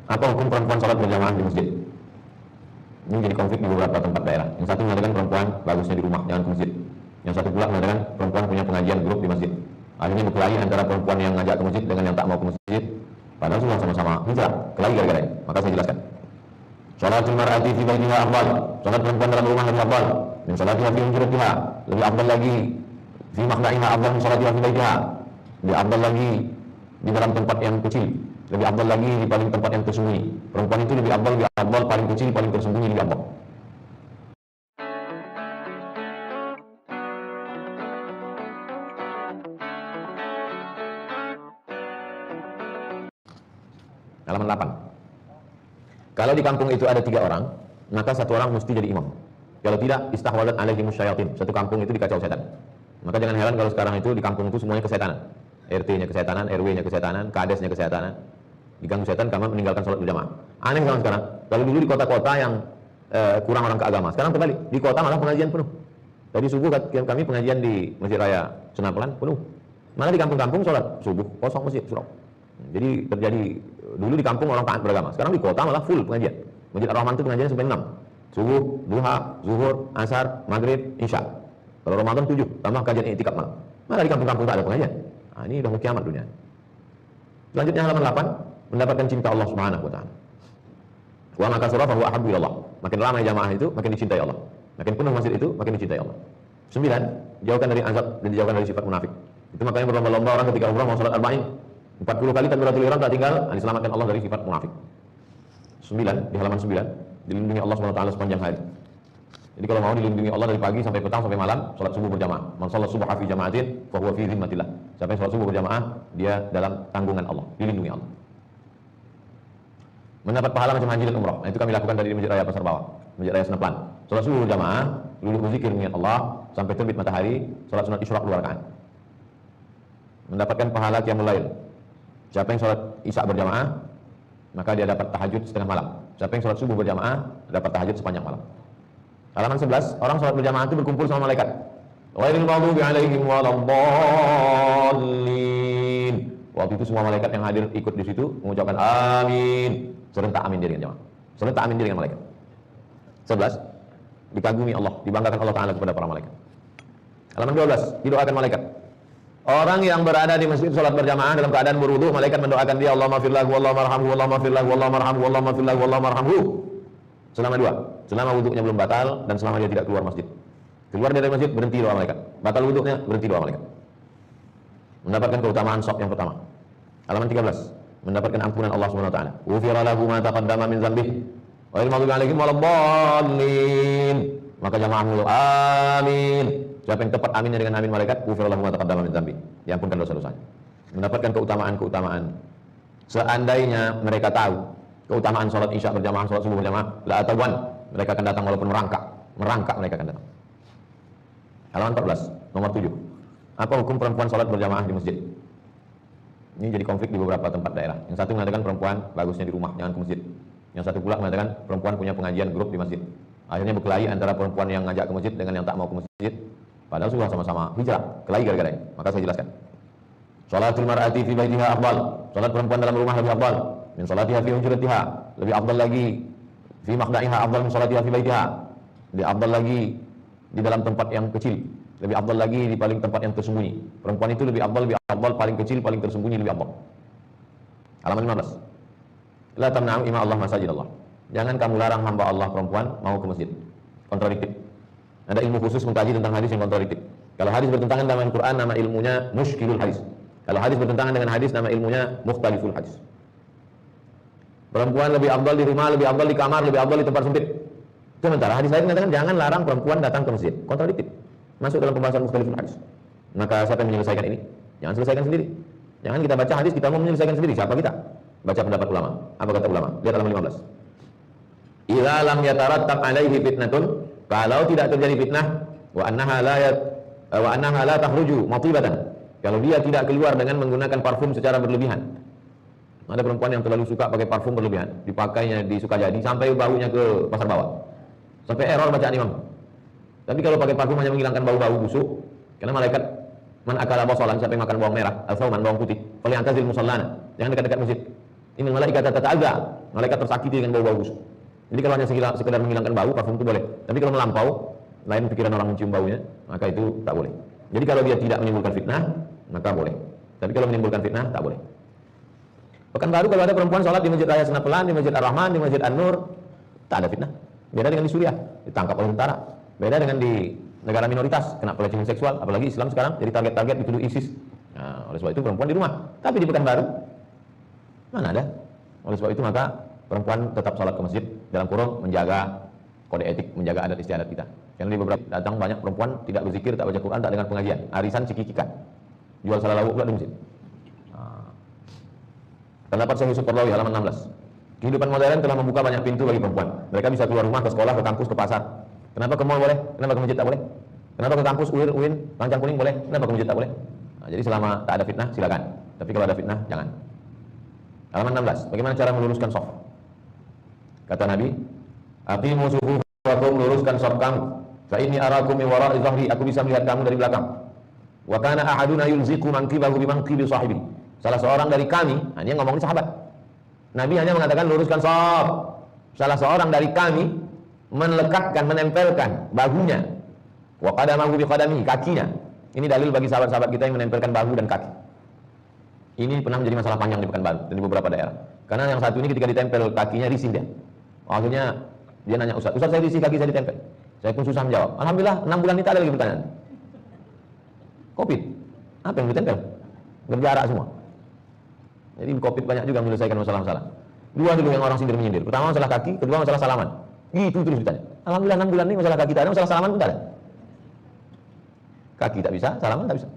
Apa hukum perempuan sholat berjamaah di masjid? Ini jadi konflik di beberapa tempat daerah. Yang satu mengatakan perempuan bagusnya di rumah, jangan ke masjid. Yang satu pula mengatakan perempuan punya pengajian grup di masjid. Akhirnya berkelahi antara perempuan yang ngajak ke masjid dengan yang tak mau ke masjid. Padahal semua sama-sama hijrah, kelahi gara-gara ini. Maka saya jelaskan. Sholatul mar'ati fi baitiha afdal. Salat perempuan dalam rumah lebih afdal. Min salatiha fi hujratiha. Lebih afdal lagi fi makna'iha afdal min salatiha fi baitiha. Lebih afdal lagi di dalam tempat yang kecil. Lebih afdal lagi di paling tempat yang tersembunyi. Perempuan itu lebih afdal paling kecil, paling tersembunyi lebih afdal. Halaman 8. Kalau di kampung itu ada 3 orang, maka 1 orang mesti jadi imam. Kalau tidak, istahwadat alaihimus syayatin. Satu kampung itu dikacau setan. Maka jangan heran kalau sekarang itu di kampung itu semuanya kesetanan. RT-nya kesetanan, RW-nya kesetanan, KADES-nya kesetanan. Diganggu setan karena meninggalkan sholat berjamaah. Aneh zaman sekarang. Kalau dulu di kota-kota yang kurang orang ke agama, sekarang terbalik. Di kota malah pengajian penuh. Tadi subuh kami pengajian di Masjid Raya Senapelan penuh. Malah di kampung-kampung sholat subuh kosong masjid surau. Jadi terjadi dulu di kampung orang taat beragama, sekarang di kota malah full pengajian. Masjid Ar-Rahman itu pengajian sampai 6. Subuh, duha, zuhur, asar, maghrib, isya. Kalau Ramadan 7, tambah kajian i'tikaf malam. Malah di kampung-kampung tak ada pengajian. Nah, ini udah mau kiamat dunia. Selanjutnya halaman 8, mendapatkan cinta Allah Subhanahu wa taala. Wa maka surah fa huwa ahabbu ilallah. Makin ramai jamaah itu, makin dicintai Allah. Makin penuh masjid itu, makin dicintai Allah. 9, jauhkan dari azab dan dijauhkan dari sifat munafik. Itu makanya berlomba-lomba orang ketika umrah mau salat arba'in 40 kali takbiratul ihram tak tinggal, diselamatkan Allah dari sifat munafik. 9, di halaman 9, dilindungi Allah SWT sepanjang hari. Jadi kalau mau dilindungi Allah dari pagi sampai petang sampai malam, salat subuh berjamaah. Man shalat subha fi jama'atin fa huwa fi zimmatillah. Siapa yang salat subuh berjamaah, dia dalam tanggungan Allah, dilindungi Allah. Mendapat pahala macam haji dan umrah. Nah, itu kami lakukan dari Masjid Raya Pasar Bawah, Masjid Raya Senapelan. Salat subuh berjamaah, duduk berzikir mengingat Allah sampai terbit matahari, salat sunat isyraq 2 rakaat. Mendapatkan pahala qiyamul lail. Siapa yang sholat isya berjamaah, maka dia dapat tahajud setengah malam. Siapa yang sholat subuh berjamaah, dapat tahajud sepanjang malam. Halaman 11, orang sholat berjamaah itu berkumpul sama malaikat. Ghairil maghdubi alaihim waladdallin. Waktu itu semua malaikat yang hadir ikut di situ mengucapkan amin. Serentak amin dia dengan jamaah. Serentak amin dia dengan malaikat. 11, dikagumi Allah, dibanggakan Allah Ta'ala kepada para malaikat. Halaman 12, didoakan malaikat. Orang yang berada di masjid sholat berjamaah dalam keadaan berwudu, malaikat mendoakan dia, Allahumma firlahu, Allahumma arhamhu, Allahumma firlahu, Allahumma arhamhu, Allahumma firlahu, Allahumma arhamhu. Selama 2, selama wudunya belum batal dan selama dia tidak keluar masjid. Keluar dari masjid, berhenti doa malaikat. Batal wudunya, berhenti doa malaikat. Mendapatkan keutamaan sholat yang pertama. Halaman 13, mendapatkan ampunan Allah Subhanahu wa taala. Ghufira lahu ma taqaddama min dzambihi wa ghairil maghdubi alaihim waladdallin. Maka jamaah mulu amin. Siapa yang tepat aminnya dengan amin malaikat, ghufira lahu ma taqaddama min dzambi. Diampunkan dosa-dosanya. Mendapatkan keutamaan-keutamaan. Seandainya mereka tahu keutamaan sholat isya berjamaah, sholat subuh berjamaah, la atawan, mereka akan datang walaupun merangkak mereka akan datang. Halaman 14, nomor 7. Apa hukum perempuan sholat berjamaah di masjid? Ini jadi konflik di beberapa tempat daerah. Yang satu mengatakan perempuan bagusnya di rumah, jangan ke masjid. Yang satu pula mengatakan perempuan punya pengajian grup di masjid. Akhirnya berkelahi antara perempuan yang ngajak ke masjid dengan yang tak mau ke masjid. Padahal sudah sama-sama hijrah, kelahi gara-gara ini. Maka saya jelaskan. Sholatul mar'ati fi baitiha afdal. Salat perempuan dalam rumah lebih afdal. Min salatiha fi hujratiha. Lebih afdal lagi fi makna'iha afdal min salatiha fi baitiha. Lebih afdal lagi di dalam tempat yang kecil. Lebih afdal lagi di paling tempat yang tersembunyi. Perempuan itu lebih afdal paling kecil, paling tersembunyi lebih afdal. Halaman 15. La tamna'u ima Allah masajid Allah. Jangan kamu larang hamba Allah perempuan mau ke masjid. Kontradiktif. Ada ilmu khusus mengkaji tentang hadis yang kontradiktif. Kalau hadis bertentangan dengan Al-Quran, nama ilmunya mushkilul hadis. Kalau hadis bertentangan dengan hadis, nama ilmunya mukhtaliful hadis. Perempuan lebih afdal di rumah, lebih afdal di kamar, lebih afdal di tempat sempit. Sementara hadis lain mengatakan jangan larang perempuan datang ke masjid. Kontradiktif. Masuk dalam pembahasan mukhtaliful hadis. Maka siapa yang menyelesaikan ini? Jangan selesaikan sendiri. Jangan kita baca hadis kita mau menyelesaikan sendiri. Siapa kita? Baca pendapat ulama. Apa kata ulama? Lihat halaman 15. Idza lam yatarattab alaihi fitnatun, kalau tidak terjadi fitnah, wa annaha la takhruju matibatan. Kalau dia tidak keluar dengan menggunakan parfum secara berlebihan. Ada perempuan yang terlalu suka pakai parfum berlebihan, dipakainya di Sukajadi sampai baunya ke Pasar Bawah. Sampai error bacaan imam. Tapi kalau pakai parfum hanya menghilangkan bau-bau busuk, karena malaikat man akala basalan, siapa yang makan bawang merah, al-thawman bawang putih, falyantazil musallana, jangan dekat-dekat masjid. Innal malaikata tata'adza, malaikat tersakiti dengan bau-bau busuk. Jadi kalau hanya sekedar menghilangkan bau, parfum itu boleh. Tapi kalau melampau, lain pikiran orang mencium baunya, maka itu tak boleh. Jadi kalau dia tidak menimbulkan fitnah, maka boleh. Tapi kalau menimbulkan fitnah, tak boleh. Pekanbaru kalau ada perempuan sholat di Masjid Raya Senapelan, di Masjid Ar-Rahman, di Masjid An-Nur, tak ada fitnah. Beda dengan di Suriah, ditangkap oleh tentara. Beda dengan di negara minoritas, kena pelecehan seksual, apalagi Islam sekarang jadi target-target dituduh ISIS. Nah, oleh sebab itu perempuan di rumah. Tapi di Pekanbaru, mana ada? Oleh sebab itu maka perempuan tetap sholat ke masjid, dalam kurung menjaga kode etik, menjaga adat istiadat kita. Karena di beberapa datang banyak perempuan tidak berzikir, tak baca Quran, tak dengar pengajian, arisan cikikikan, jual salah lauk pula di masjid. Terdapat Sahih Suparlawi halaman 16. Kehidupan modern telah membuka banyak pintu bagi perempuan. Mereka bisa keluar rumah, ke sekolah, ke kampus, ke pasar. Kenapa ke mall boleh? Kenapa ke masjid tak boleh? Kenapa ke kampus UIN, Rancang Kuning boleh? Kenapa ke masjid tak boleh? Nah, jadi selama tak ada fitnah silakan. Tapi kalau ada fitnah jangan. Halaman 16. Bagaimana cara meluruskan shaf? Kata Nabi, aqimu sufufakum, luruskan shaf kamu. Fa inni arakum min wara'i dhahri, aku bisa melihat kamu dari belakang. Wa kana ahaduna yulziqu manqibahu bi manqibi sahibi. Salah seorang dari kami, hanya ngomongin sahabat. Nabi hanya mengatakan luruskan shaf. Salah seorang dari kami melekatkan, menempelkan bahunya wa qadamahu bi qadamihi, kakinya. Ini dalil bagi sahabat-sahabat kita yang menempelkan bahu dan kaki. Ini pernah menjadi masalah panjang di Pekanbaru dan di beberapa daerah. Karena yang satu ini ketika ditempel kakinya risih dia. Akhirnya dia nanya Ustaz, saya risih kaki saya ditempel. Saya pun susah menjawab. Alhamdulillah 6 bulan ini tak ada lagi pertanyaan. Covid, apa yang ditempel? Berjarak semua. Jadi Covid banyak juga menyelesaikan masalah-masalah. Dua dulu yang orang sindir menyindir. Pertama masalah kaki, kedua masalah salaman. Gitu terus ditanya. Alhamdulillah 6 bulan ini masalah kaki tak ada, masalah salaman pun tak ada. Kaki tak bisa, salaman tak bisa.